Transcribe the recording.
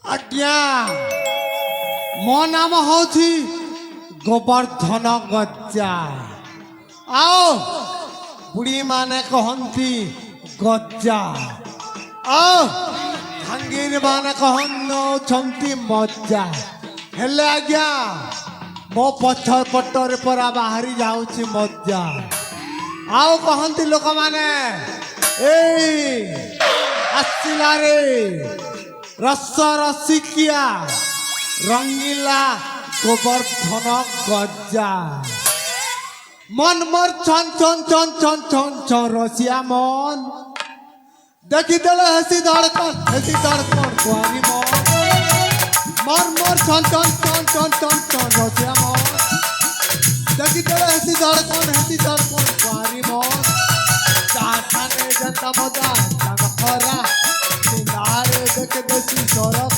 ଆଜ୍ଞା ମୋ ନାମ ହଉଛି ଗୋବର୍ଦ୍ଧନ ଗଜା। ଆଉ ବୁଢ଼ୀମାନେ କହନ୍ତି ଗଜା, ଆଉ ଖାଙ୍ଗିର ମାନେ କହୁଛନ୍ତି ମଜା। ହେଲେ ଆଜ୍ଞା ମୋ ପଛ ପଟରେ ପରା ବାହାରି ଯାଉଛି ମଜା। ଆଉ କହନ୍ତି ଲୋକମାନେ ଏଇ ଆସିଲାରେ ରସ ରସିକିଆ রঙিলা গোবর্ধন গজা। মন মোর ছন ছন ছন ছন ছন ছন রসিয়া মন দেখিদেলে হেসি ধড়কন কুয়ারি মন। মন মোর ছন ছন ছন ছন ছন ছন রসিয়া মন দেখিদেলে হেসি ধড়কন কুয়ারি মন। চাখানে জনতা মজা চাঙ্গ খরা সিনারে দেখে বেশি সরব